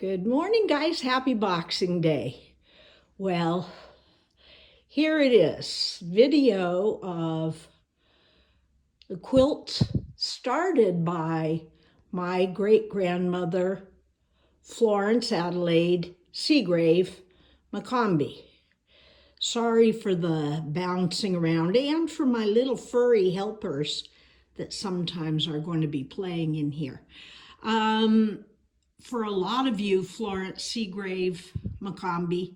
Good morning, guys. Happy Boxing Day. Well, here it is. Video of the quilt started by my great-grandmother, Florence Adelaide Seagrave McCombie. Sorry for the bouncing around and for my little furry helpers that sometimes are going to be playing in here. For a lot of you, Florence Seagrave McCombie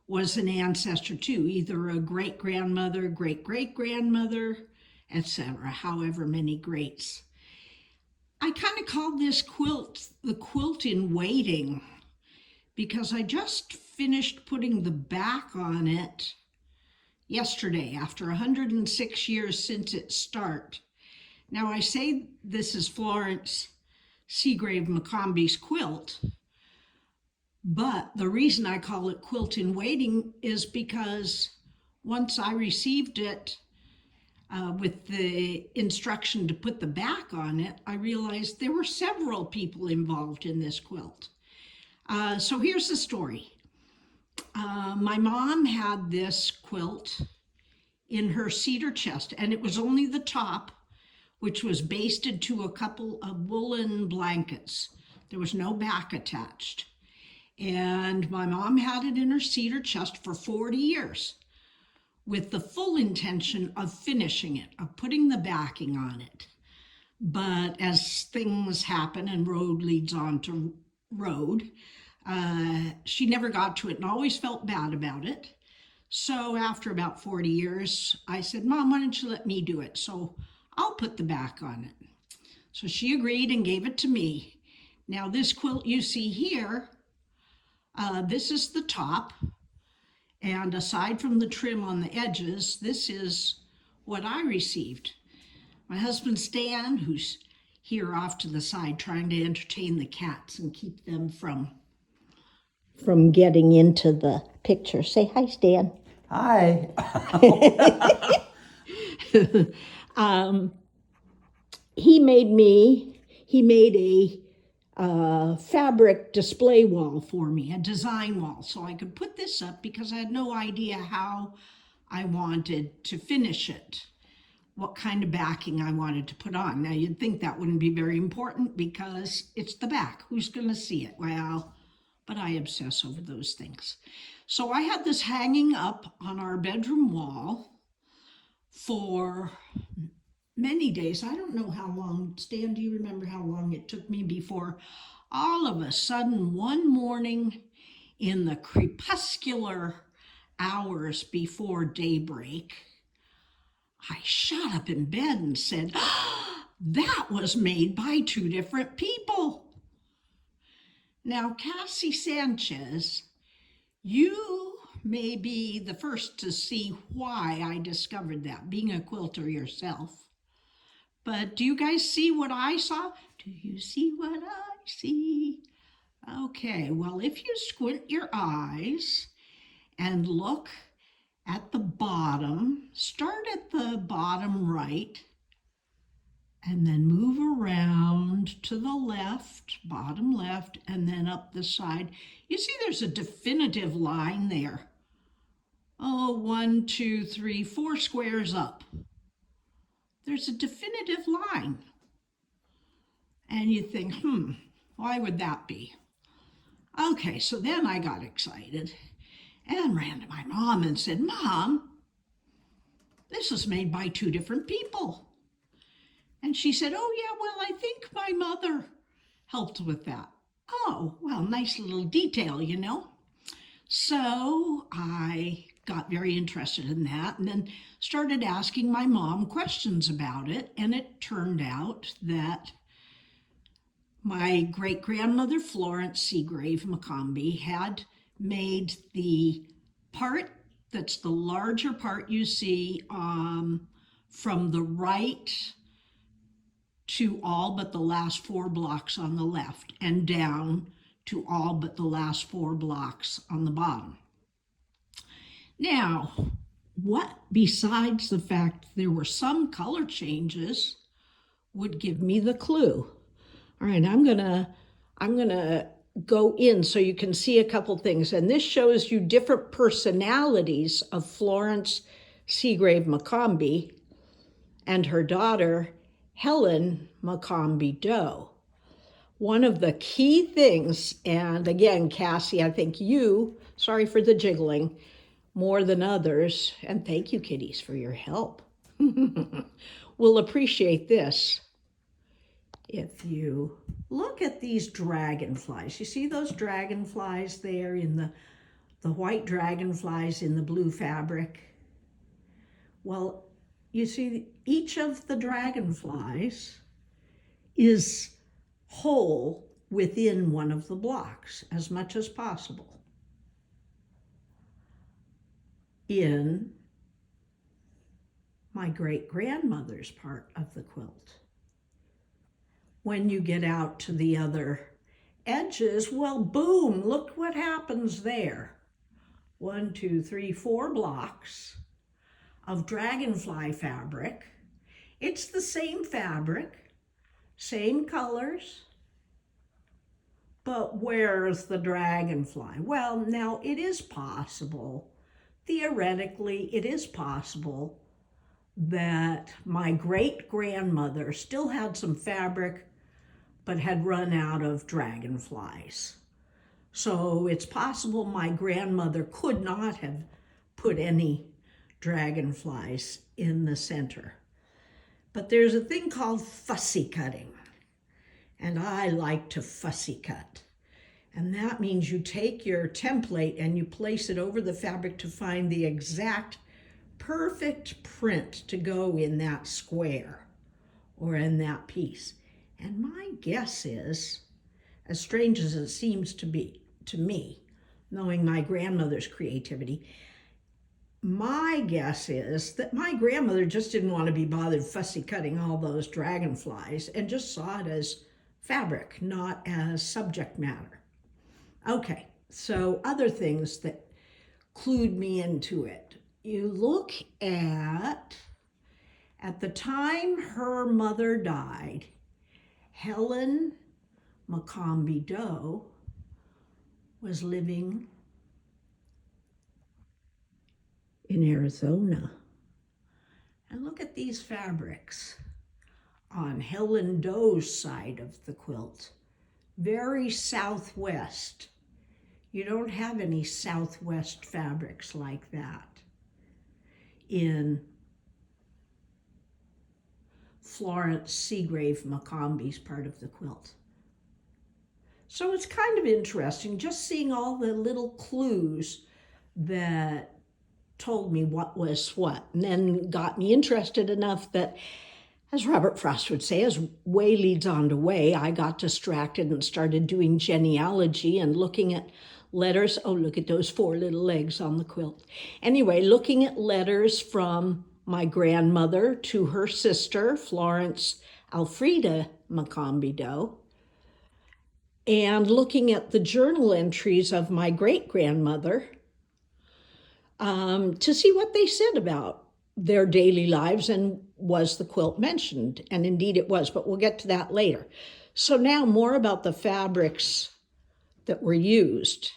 was an ancestor too, either a great-grandmother, great-great-grandmother, etc., however many greats. I kind of call this quilt the quilt in waiting because I just finished putting the back on it yesterday after 106 years since its start. Now I say this is Florence Seagrave McCombie's quilt, but the reason I call it quilt in waiting is because once I received it with the instruction to put the back on it, I realized there were several people involved in this quilt. So here's the story. My mom had this quilt in her cedar chest, and it was only the top, which was basted to a couple of woolen blankets. There was no back attached. And my mom had it in her cedar chest for 40 years with the full intention of finishing it, of putting the backing on it. But as things happen and road leads on to road, she never got to it and always felt bad about it. So after about 40 years, I said, Mom, why don't you let me do it? So I'll put the back on it. So she agreed and gave it to me. Now this quilt you see here, this is the top. And aside from the trim on the edges, this is what I received. My husband Stan, who's here off to the side trying to entertain the cats and keep them from getting into the picture. Say hi, Stan. Hi. He made a fabric display wall for me, a design wall, so I could put this up because I had no idea how I wanted to finish it, what kind of backing I wanted to put on. Now you'd think that wouldn't be very important because it's the back. Who's going to see it? Well, but I obsess over those things. So I had this hanging up on our bedroom wall for many days. I don't know how long. Stan, do you remember how long it took me before all of a sudden one morning in the crepuscular hours before daybreak, I shot up in bed and said, that was made by two different people. Now, Cassie Sanchez, you may be the first to see why I discovered that, being a quilter yourself. But do you guys see what I saw? Do you see what I see? Okay, well, if you squint your eyes and look at the bottom, start at the bottom right, and then move around to the left, bottom left, and then up the side. You see there's a definitive line there. Oh, 1, 2, 3, 4 squares up. There's a definitive line. And you think, why would that be? Okay, so then I got excited and ran to my mom and said, Mom, this was made by two different people. And she said, oh yeah, well, I think my mother helped with that. Oh, well, nice little detail, you know. So I got very interested in that and then started asking my mom questions about it. And it turned out that my great-grandmother, Florence Seagrave McCombie, had made the part that's the larger part you see from the right to all but the last 4 blocks on the left and down to all but the last 4 blocks on the bottom. Now, what besides the fact there were some color changes would give me the clue? All right, I'm gonna go in so you can see a couple things. And this shows you different personalities of Florence Seagrave McCombie and her daughter, Helen McCombie Doe. One of the key things, and again, Cassie, I think you, sorry for the jiggling, more than others, and thank you, kitties, for your help, will appreciate this. If you look at these dragonflies, you see those dragonflies there in the white dragonflies in the blue fabric? Well, you see each of the dragonflies is whole within one of the blocks as much as possible in my great-grandmother's part of the quilt. When you get out to the other edges, well, boom, look what happens there. 1, 2, 3, 4 blocks of dragonfly fabric. It's the same fabric, same colors, but where's the dragonfly? Well, now it is possible, theoretically, it is possible that my great-grandmother still had some fabric but had run out of dragonflies. So it's possible my grandmother could not have put any dragonflies in the center. But there's a thing called fussy cutting, and I like to fussy cut. And that means you take your template and you place it over the fabric to find the exact perfect print to go in that square or in that piece. And my guess is, as strange as it seems to be to me, knowing my grandmother's creativity, my guess is that my grandmother just didn't want to be bothered fussy cutting all those dragonflies and just saw it as fabric, not as subject matter. Okay, so other things that clued me into it. You look at the time her mother died, Helen McCombie Doe was living in Arizona. And look at these fabrics on Helen Doe's side of the quilt. Very southwest. You don't have any southwest fabrics like that in Florence Seagrave McCombie's part of the quilt. So it's kind of interesting just seeing all the little clues that told me what was what, and then got me interested enough that, as Robert Frost would say, as way leads on to way, I got distracted and started doing genealogy and looking at letters. Oh, look at those 4 little legs on the quilt. Anyway, looking at letters from my grandmother to her sister, Florence Alfreda McCombie Doe, and looking at the journal entries of my great-grandmother to see what they said about their daily lives and was the quilt mentioned. And indeed it was, but we'll get to that later. So now more about the fabrics that were used.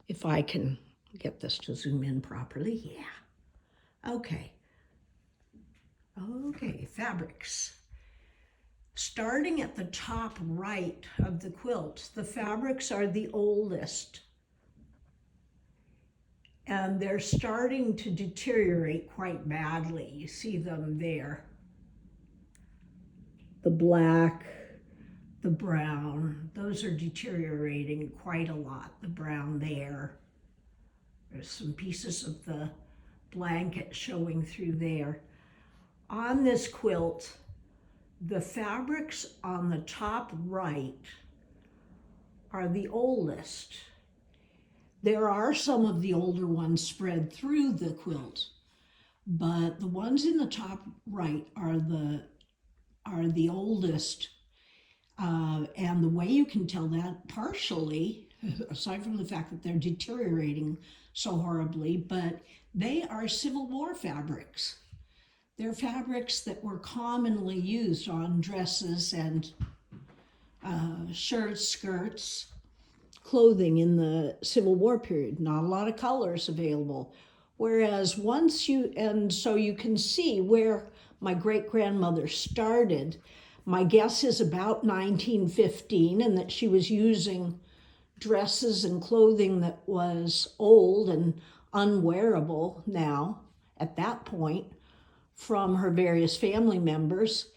If I can get this to zoom in properly, yeah. Okay, fabrics. Starting at the top right of the quilt, the fabrics are the oldest. And they're starting to deteriorate quite badly. You see them there. The black, the brown, those are deteriorating quite a lot. The brown there. There's some pieces of the blanket showing through there. On this quilt, the fabrics on the top right are the oldest. There are some of the older ones spread through the quilt, but the ones in the top right are the oldest. And the way you can tell that, partially, aside from the fact that they're deteriorating so horribly, but they are Civil War fabrics. They're fabrics that were commonly used on dresses and shirts, skirts clothing in the Civil War period, not a lot of colors available. Whereas so you can see where my great-grandmother started. My guess is about 1915, and that she was using dresses and clothing that was old and unwearable now at that point from her various family members.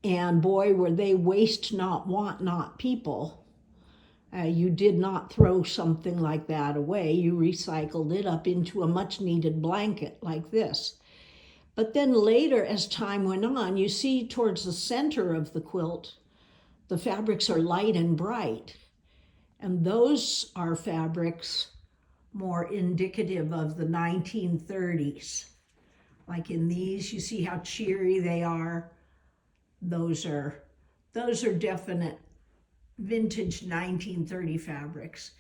And boy, were they waste not, want not people. You did not throw something like that away. You recycled it up into a much needed blanket like this. But then later, as time went on, you see towards the center of the quilt, the fabrics are light and bright. And those are fabrics more indicative of the 1930s. Like in these, you see how cheery they are. Those are definite vintage 1930 fabrics.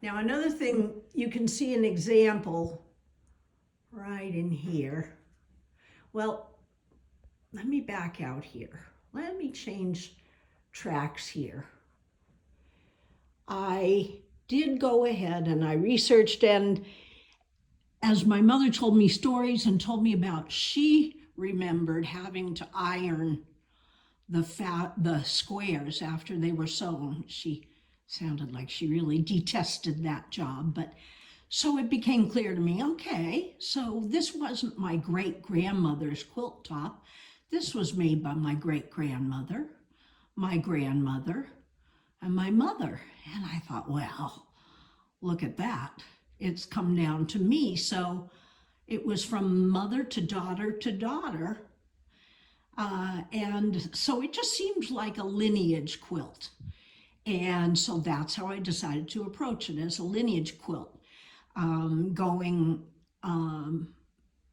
Now another thing, you can see an example right in here. Well, let me back out here. Let me change tracks here. I did go ahead and I researched, and as my mother told me stories and told me about, she remembered having to iron the squares after they were sewn. She sounded like she really detested that job, but so it became clear to me, okay, so this wasn't my great-grandmother's quilt top. This was made by my great-grandmother, my grandmother, and my mother. And I thought, well, look at that. It's come down to me. So it was from mother to daughter to daughter. And so it just seemed like a lineage quilt. And so that's how I decided to approach it, as a lineage quilt, going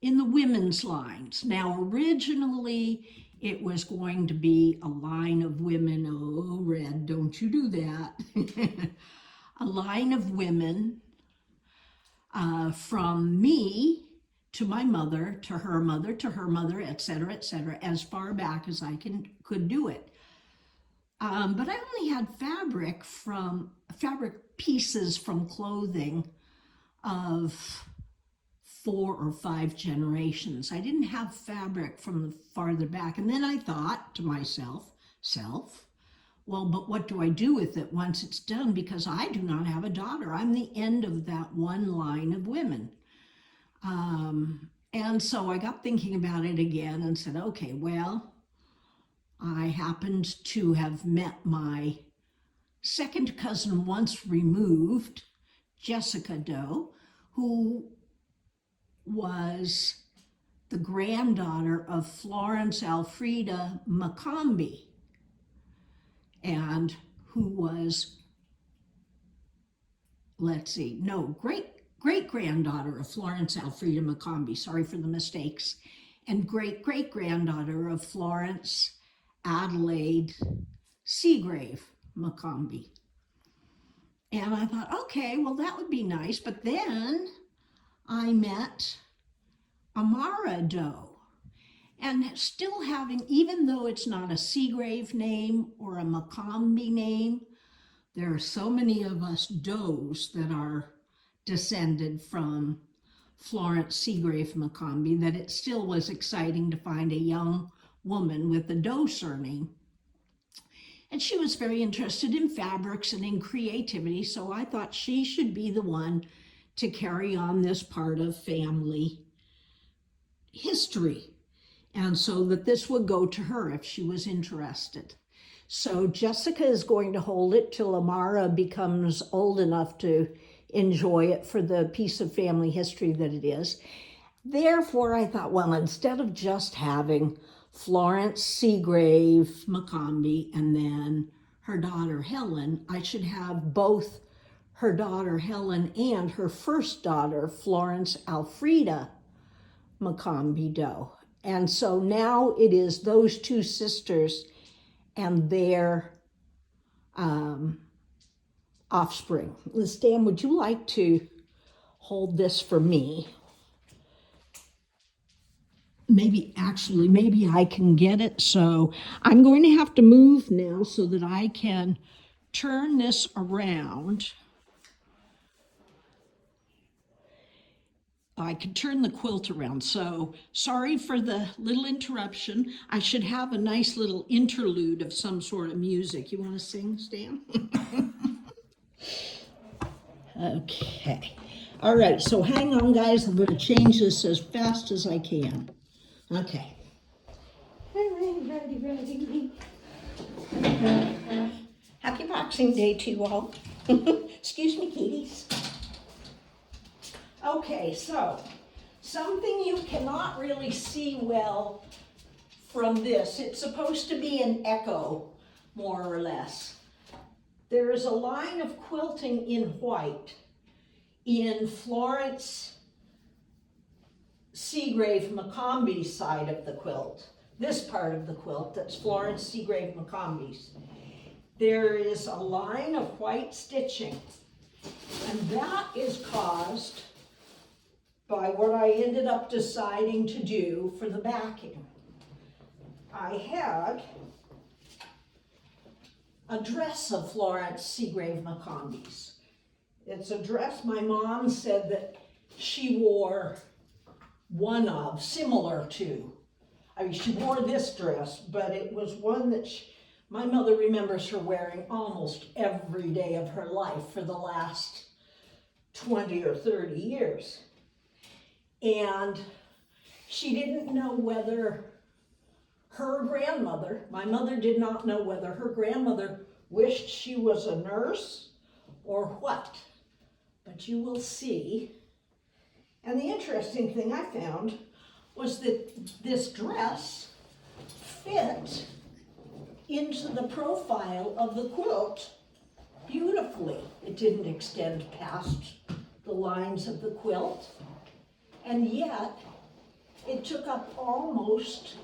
in the women's lines. Now, originally, it was going to be a line of women. Oh, Red, don't you do that. A line of women from me to my mother, to her mother, to her mother, etc., as far back as I could do it. But I only had fabric pieces from clothing of 4 or 5 generations. I didn't have fabric from the farther back. And then I thought to myself, well, but what do I do with it once it's done? Because I do not have a daughter. I'm the end of that one line of women. And so I got thinking about it again and said, okay, well, I happened to have met my second cousin once removed, Jessica Doe, who was the granddaughter of Florence Alfreda McCombie, and who was, great-granddaughter of Florence Alfreda McCombie, sorry for the mistakes, and great-great-granddaughter of Florence Adelaide Seagrave McCombie. And I thought, okay, well, that would be nice. But then I met Amara Doe. And still having, even though it's not a Seagrave name or a McCombie name, there are so many of us Does that are descended from Florence Seagrave McCombie that it still was exciting to find a young woman with the Doe surname. And she was very interested in fabrics and in creativity, so I thought she should be the one to carry on this part of family history, and so that this would go to her if she was interested. So Jessica is going to hold it till Amara becomes old enough to enjoy it for the piece of family history that it is. Therefore, I thought, well, instead of just having Florence Seagrave McCombie and then her daughter Helen, I should have both her daughter Helen and her first daughter, Florence Alfreda McCombie Doe. And so now it is those two sisters and their offspring. Stan, would you like to hold this for me? Maybe I can get it. So I'm going to have to move now so that I can turn this around. I could turn the quilt around. So sorry for the little interruption. I should have a nice little interlude of some sort of music. You want to sing, Stan? Okay. All right, so hang on, guys. I'm going to change this as fast as I can. Okay. Ready. Happy Boxing Day to you all. Excuse me, kitties. Okay, so something you cannot really see well from this. It's supposed to be an echo, more or less. There is a line of quilting in white in Florence, Seagrave, McCombie's side of the quilt. This part of the quilt, that's Florence, Seagrave, McCombie's. There is a line of white stitching, and that is caused by what I ended up deciding to do for the backing. I had a dress of Florence, Seagrave, McCombie's. It's a dress my mom said that she wore one of, similar to. I mean, she wore this dress, but it was one that my mother remembers her wearing almost every day of her life for the last 20 or 30 years. And she didn't know whether her grandmother, my mother did not know whether her grandmother wished she was a nurse or what. But you will see. And the interesting thing I found was that this dress fit into the profile of the quilt beautifully. It didn't extend past the lines of the quilt, and yet it took up almost,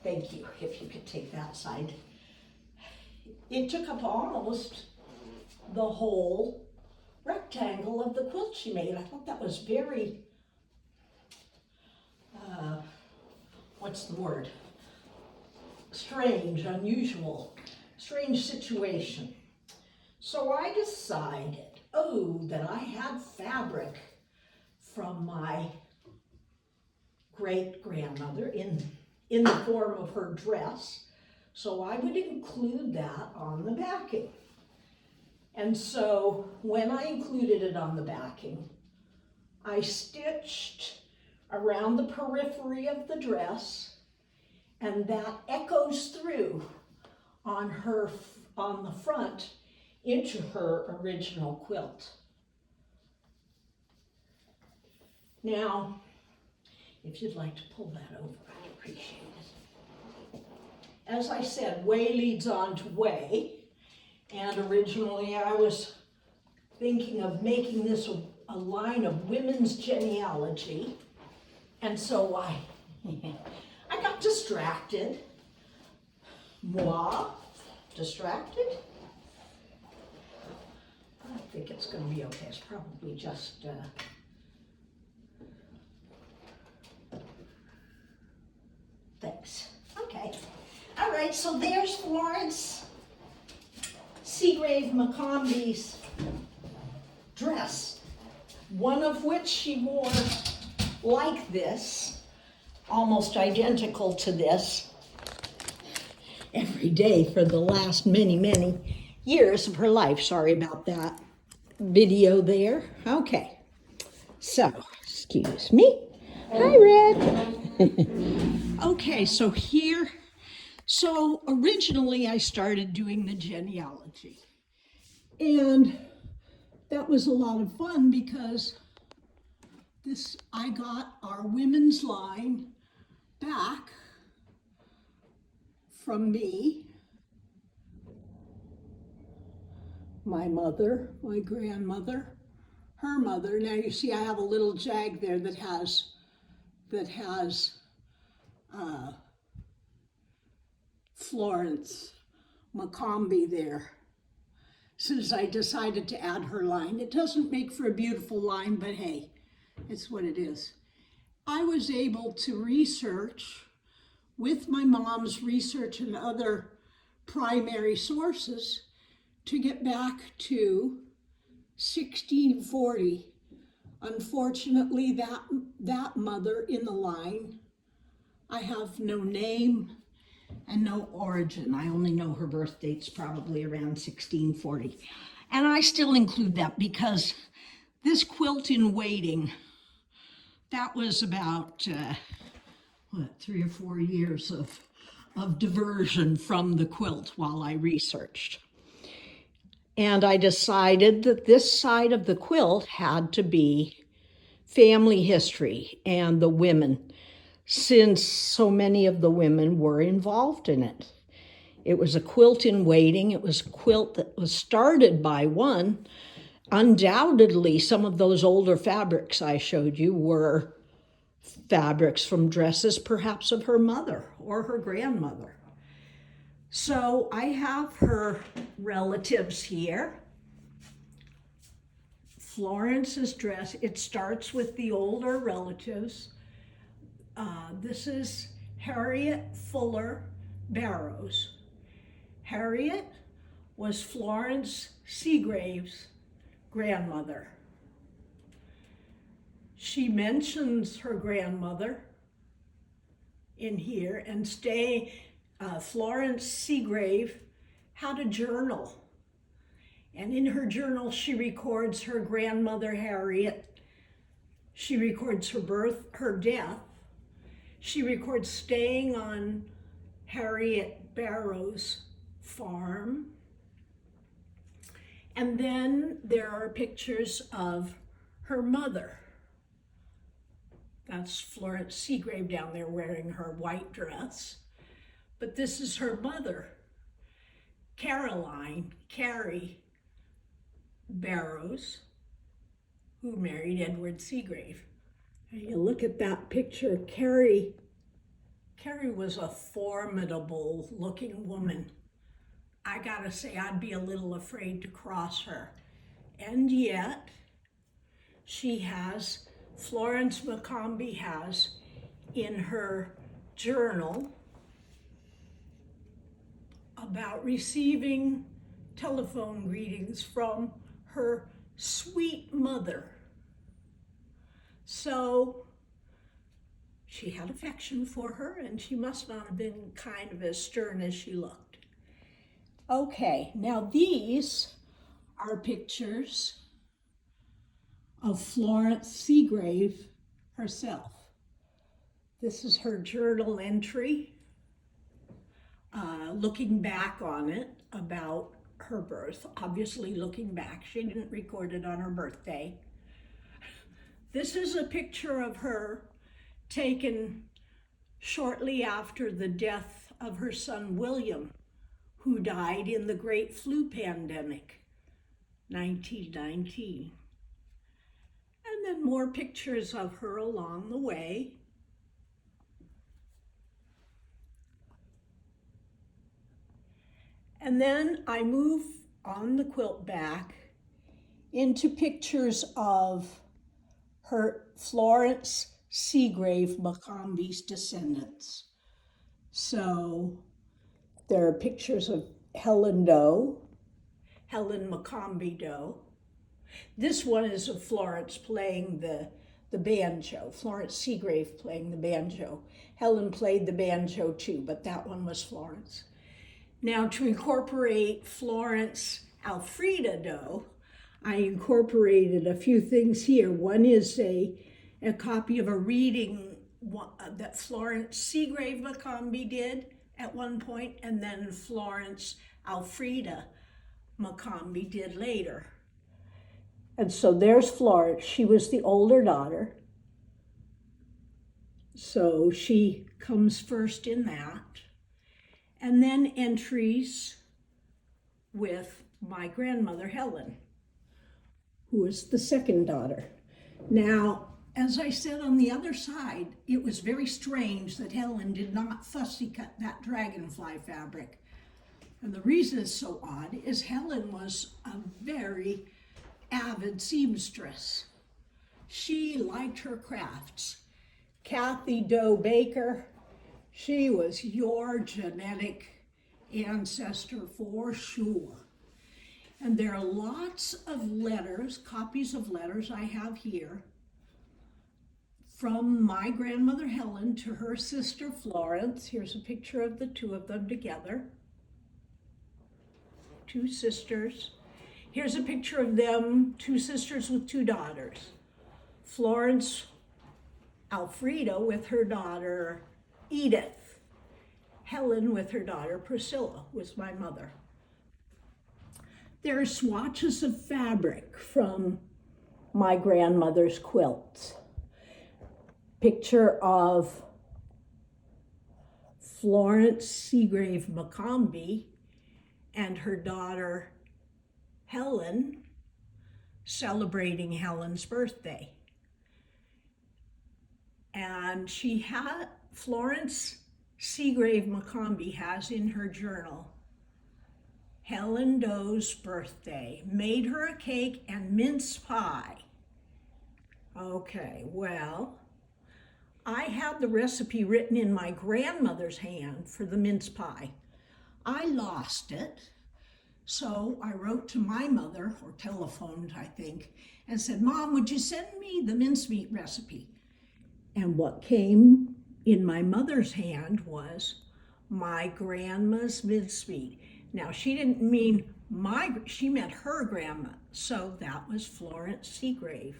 thank you, if you could take that side. It took up almost the whole rectangle of the quilt she made. I thought that was very, what's the word? Strange, unusual, strange situation. So I decided, that I had fabric from my great-grandmother in the form of her dress, so I would include that on the backing. And so when I included it on the backing, I stitched around the periphery of the dress, and that echoes through on the front into her original quilt. Now, if you'd like to pull that over, I'd appreciate it. As I said, way leads on to way, and originally I was thinking of making this a line of women's genealogy, and so I got distracted. Distracted? I think it's going to be okay. It's probably just thanks. Okay. All right, so there's Florence Seagrave McCombie's dress, one of which she wore like this, almost identical to this, every day for the last many, many years of her life. Sorry about that video there. Okay, so, excuse me. Hi, Red. Okay, so originally I started doing the genealogy, and that was a lot of fun because I got our women's line back from me, my mother, my grandmother, her mother. Now you see I have a little jag there that has Florence McCombie there. Since I decided to add her line, it doesn't make for a beautiful line, but hey, it's what it is. I was able to research with my mom's research and other primary sources to get back to 1640 Unfortunately, that mother in the line, I have no name and no origin. I only know her birth date's probably around 1640. And I still include that because this quilt in waiting, that was about, 3 or 4 years of diversion from the quilt while I researched. And I decided that this side of the quilt had to be family history and the women, since so many of the women were involved in it. It was a quilt in waiting. It was a quilt that was started by one. Undoubtedly, some of those older fabrics I showed you were fabrics from dresses, perhaps of her mother or her grandmother. So I have her relatives here. Florence's dress, it starts with the older relatives. This is Harriet Fuller Barrows. Harriet was Florence Seagrave's grandmother. She mentions her grandmother in here, and Florence Seagrave had a journal. And in her journal, she records her grandmother Harriet. She records her birth, her death. She records staying on Harriet Barrows' farm. And then there are pictures of her mother. That's Florence Seagrave down there wearing her white dress. But this is her mother, Carrie Barrows, who married Edward Seagrave. And you look at that picture, Carrie was a formidable looking woman. I gotta say, I'd be a little afraid to cross her. And yet, Florence McCombie has in her journal about receiving telephone greetings from her sweet mother. So she had affection for her, and she must not have been kind of as stern as she looked. Okay, now these are pictures of Florence Seagrave herself. This is her journal entry, looking back on it about her birth. Obviously looking back, she didn't record it on her birthday. This is a picture of her taken shortly after the death of her son William, who died in the Great Flu Pandemic, 1919. And then more pictures of her along the way. And then I move on the quilt back into pictures of her Florence Seagrave McCombie's descendants. So there are pictures of Helen McCombie Doe. This one is of Florence playing the banjo, Florence Seagrave playing the banjo. Helen played the banjo too, but that one was Florence. Now, to incorporate Florence Alfreda Doe, I incorporated a few things here. One is a copy of a reading that Florence Seagrave McCombie did at one point, and then Florence Alfreda McCombie did later. And so there's Florence. She was the older daughter. So she comes first in that. And then entries with my grandmother, Helen, who was the second daughter. Now, as I said on the other side, it was very strange that Helen did not fussy cut that dragonfly fabric. And the reason it's so odd is Helen was a very avid seamstress. She liked her crafts. Kathy Doe Baker, she was your genetic ancestor for sure. And there are lots of letters, copies of letters I have here, from my grandmother Helen to her sister Florence. Here's a picture of the two of them together. Two sisters. Here's a picture of them, two sisters with two daughters. Florence Alfreda with her daughter Edith. Helen with her daughter Priscilla was my mother. There are swatches of fabric from my grandmother's quilts. Picture of Florence Seagrave McCombie and her daughter Helen celebrating Helen's birthday. And Florence Seagrave McCombie has in her journal, Helen Doe's birthday, made her a cake and mince pie. Okay, well, I had the recipe written in my grandmother's hand for the mince pie. I lost it, so I wrote to my mother, or telephoned, I think, and said, Mom, would you send me the mincemeat recipe? And what came in my mother's hand was my grandma's mincemeat. Now, she didn't mean she meant her grandma, so that was Florence Seagrave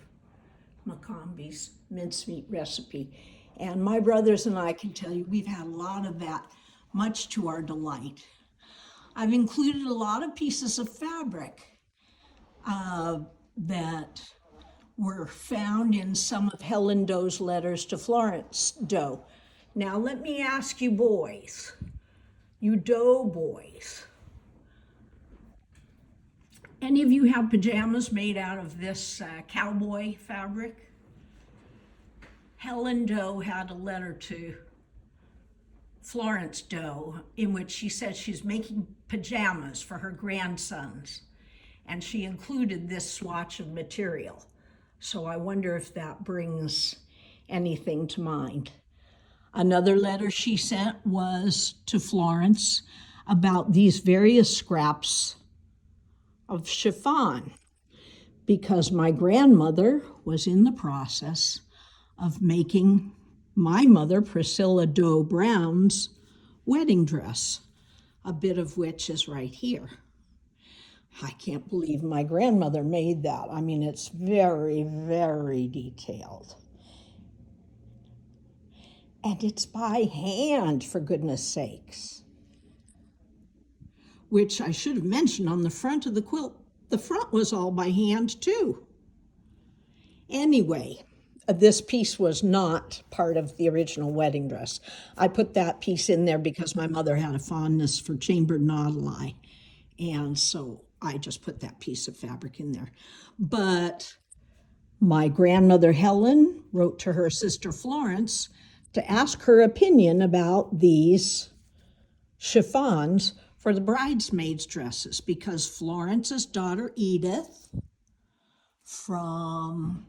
McCombie's mincemeat recipe. And my brothers and I can tell you, we've had a lot of that, much to our delight. I've included a lot of pieces of fabric that were found in some of Helen Doe's letters to Florence Doe. Now let me ask you boys, you Doe boys, any of you have pajamas made out of this cowboy fabric? Helen Doe had a letter to Florence Doe in which she said she's making pajamas for her grandsons, and she included this swatch of material. So I wonder if that brings anything to mind. Another letter she sent was to Florence about these various scraps of chiffon, because my grandmother was in the process of making my mother, Priscilla Doe Brown's, wedding dress, a bit of which is right here. I can't believe my grandmother made that. I mean, it's very, very detailed. And it's by hand, for goodness sakes. Which I should have mentioned on the front of the quilt. The front was all by hand too. Anyway, this piece was not part of the original wedding dress. I put that piece in there because my mother had a fondness for chambered nautilus. And so I just put that piece of fabric in there. But my grandmother Helen wrote to her sister Florence to ask her opinion about these chiffons for the bridesmaids' dresses, because Florence's daughter Edith, from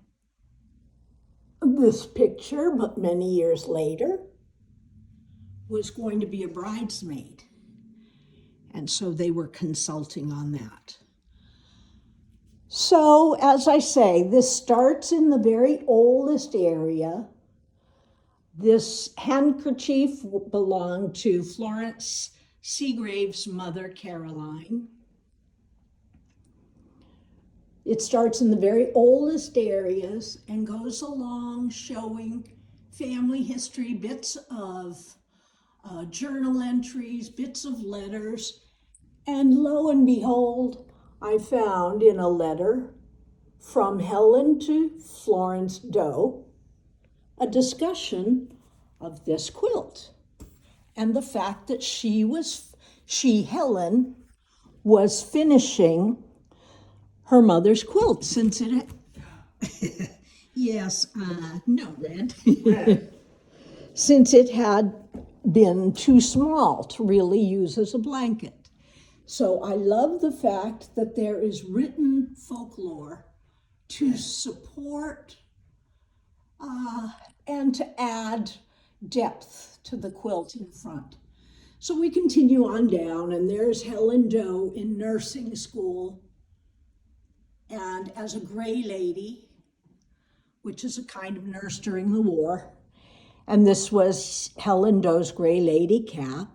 this picture, but many years later, was going to be a bridesmaid. And so they were consulting on that. So, as I say, this starts in the very oldest area. This handkerchief belonged to Florence Seagrave's mother, Caroline. It starts in the very oldest areas and goes along showing family history, bits of journal entries, bits of letters. And lo and behold, I found in a letter from Helen to Florence Doe a discussion of this quilt and the fact that Helen, was finishing her mother's quilt since it since it had been too small to really use as a blanket. So I love the fact that there is written folklore to support and to add depth to the quilt in front. So we continue on down, and there's Helen Doe in nursing school and as a gray lady which is a kind of nurse during the war. And this was Helen Doe's Gray Lady cap.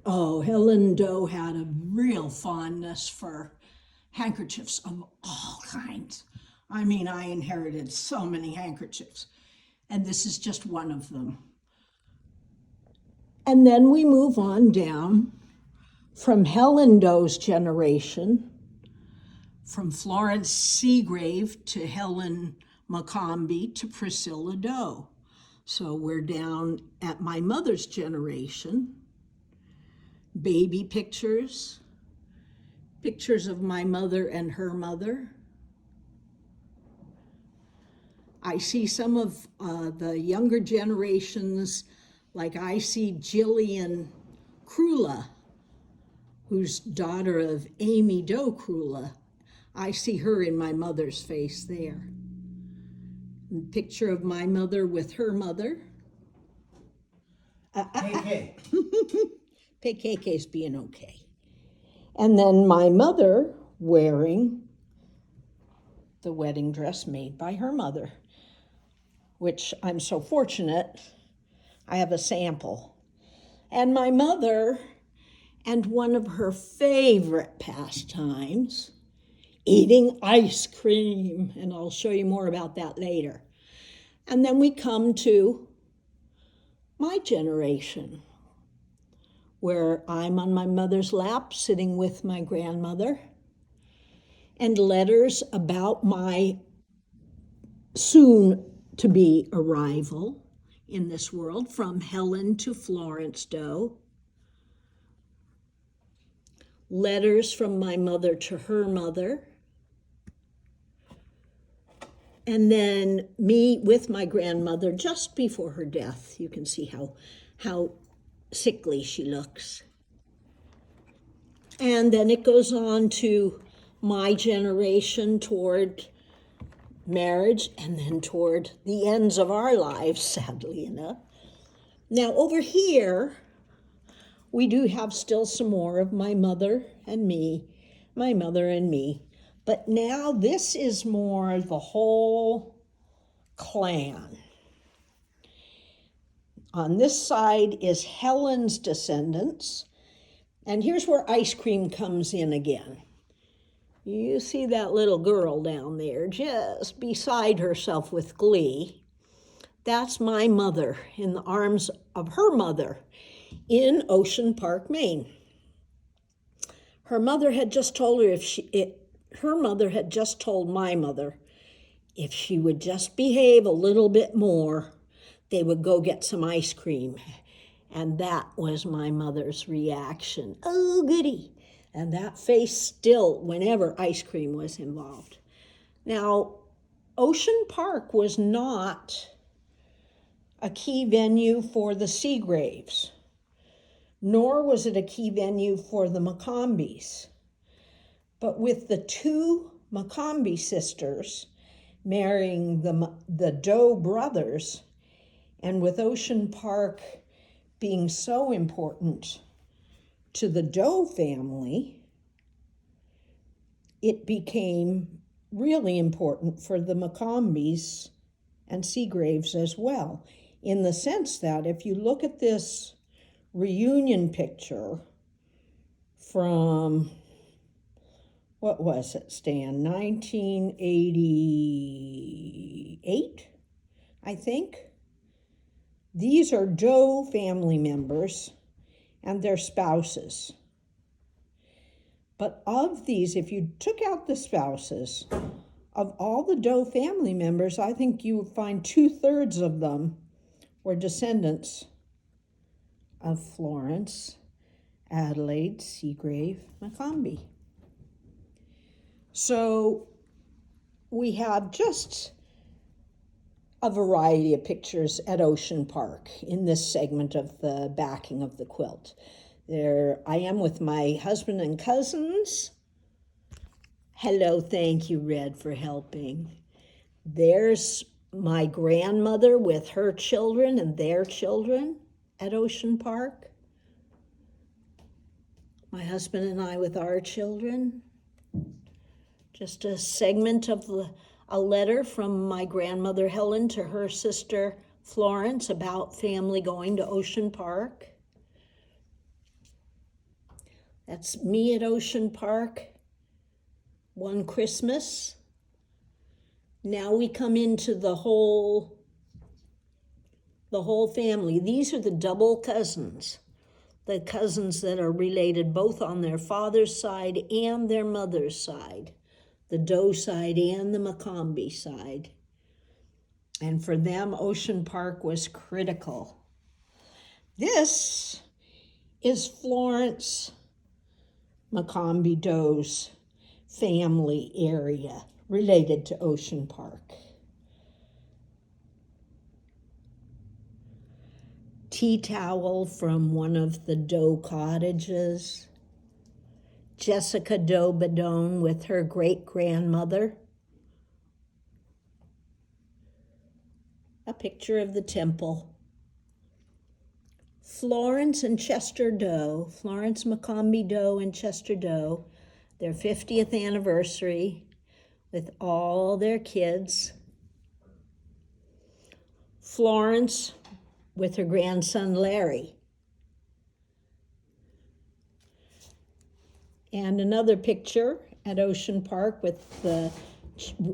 Helen Doe had a real fondness for handkerchiefs of all kinds. I mean, I inherited so many handkerchiefs, and this is just one of them. And then we move on down from Helen Doe's generation, from Florence Seagrave to Helen McCombie to Priscilla Doe. So we're down at my mother's generation. Baby pictures, pictures of my mother and her mother. I see some of the younger generations, like I see Jillian Krula, who's daughter of Amy Doe Krula. I see her in my mother's face there. Picture of my mother with her mother. KK. KK's being okay. And then my mother wearing the wedding dress made by her mother, which I'm so fortunate I have a sample. And my mother, and one of her favorite pastimes, eating ice cream. And I'll show you more about that later. And then we come to my generation, where I'm on my mother's lap sitting with my grandmother, and letters about my soon-to-be arrival in this world from Helen to Florence Doe. Letters from my mother to her mother. And then me with my grandmother just before her death. You can see how sickly she looks. And then it goes on to my generation toward marriage, and then toward the ends of our lives, sadly enough. Now over here, we do have still some more of my mother and me, but now this is more the whole clan. On this side is Helen's descendants, and here's where ice cream comes in again. You see that little girl down there just beside herself with glee. That's my mother in the arms of her mother in Ocean Park, Maine. Her mother had just told her her mother had just told my mother if she would just behave a little bit more, they would go get some ice cream. And that was my mother's reaction. Oh, goody. And that face still whenever ice cream was involved. Now, Ocean Park was not a key venue for the Seagraves, nor was it a key venue for the McCombie's. But with the two McCombie sisters marrying the Doe brothers, and with Ocean Park being so important to the Doe family, it became really important for the McCombie's and Seagraves as well, in the sense that if you look at this reunion picture from, what was it, Stan, 1988, I think. These are Doe family members and their spouses. But of these, if you took out the spouses, of all the Doe family members, I think you would find 2/3 of them were descendants of Florence, Adelaide, Seagrave, McCombie. So we have just a variety of pictures at Ocean Park in this segment of the backing of the quilt. There I am with my husband and cousins. Hello, thank you, Red, for helping. There's my grandmother with her children and their children at Ocean Park. My husband and I with our children. Just a segment of a letter from my grandmother Helen to her sister Florence about family going to Ocean Park. That's me at Ocean Park one Christmas. Now we come into the whole family. These are the double cousins, the cousins that are related both on their father's side and their mother's side, the Doe side and the McCombie side. And for them, Ocean Park was critical. This is Florence McCombie Doe's family area related to Ocean Park. Tea towel from one of the Doe cottages. Jessica Doe Bedone with her great-grandmother. A picture of the temple. Florence and Chester Doe, Florence McCombie Doe and Chester Doe, their 50th anniversary with all their kids. Florence with her grandson Larry. And another picture at Ocean Park with the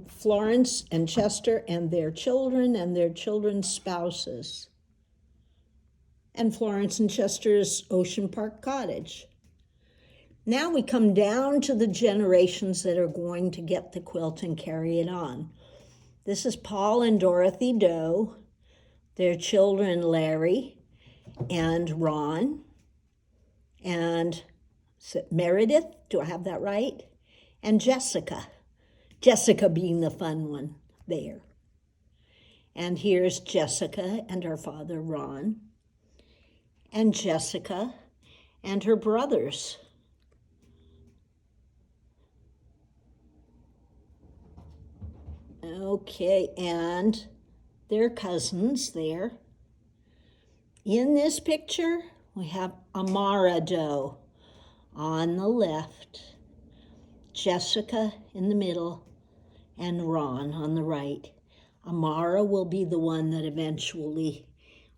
Florence and Chester and their children and their children's spouses. And Florence and Chester's Ocean Park cottage. Now we come down to the generations that are going to get the quilt and carry it on. This is Paul and Dorothy Doe, their children Larry and Ron, and Meredith, do I have that right? And Jessica. Jessica being the fun one there. And here's Jessica and her father Ron, and Jessica and her brothers. Okay, and their cousins there. In this picture, we have Amara Doe on the left, Jessica in the middle, and Ron on the right. Amara will be the one that eventually,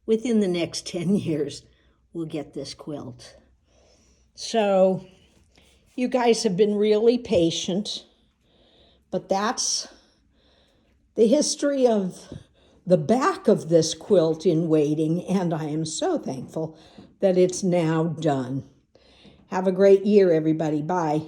within the next 10 years, will get this quilt. So, you guys have been really patient, but that's the history of the back of this quilt in waiting, and I am so thankful that it's now done. Have a great year, everybody. Bye.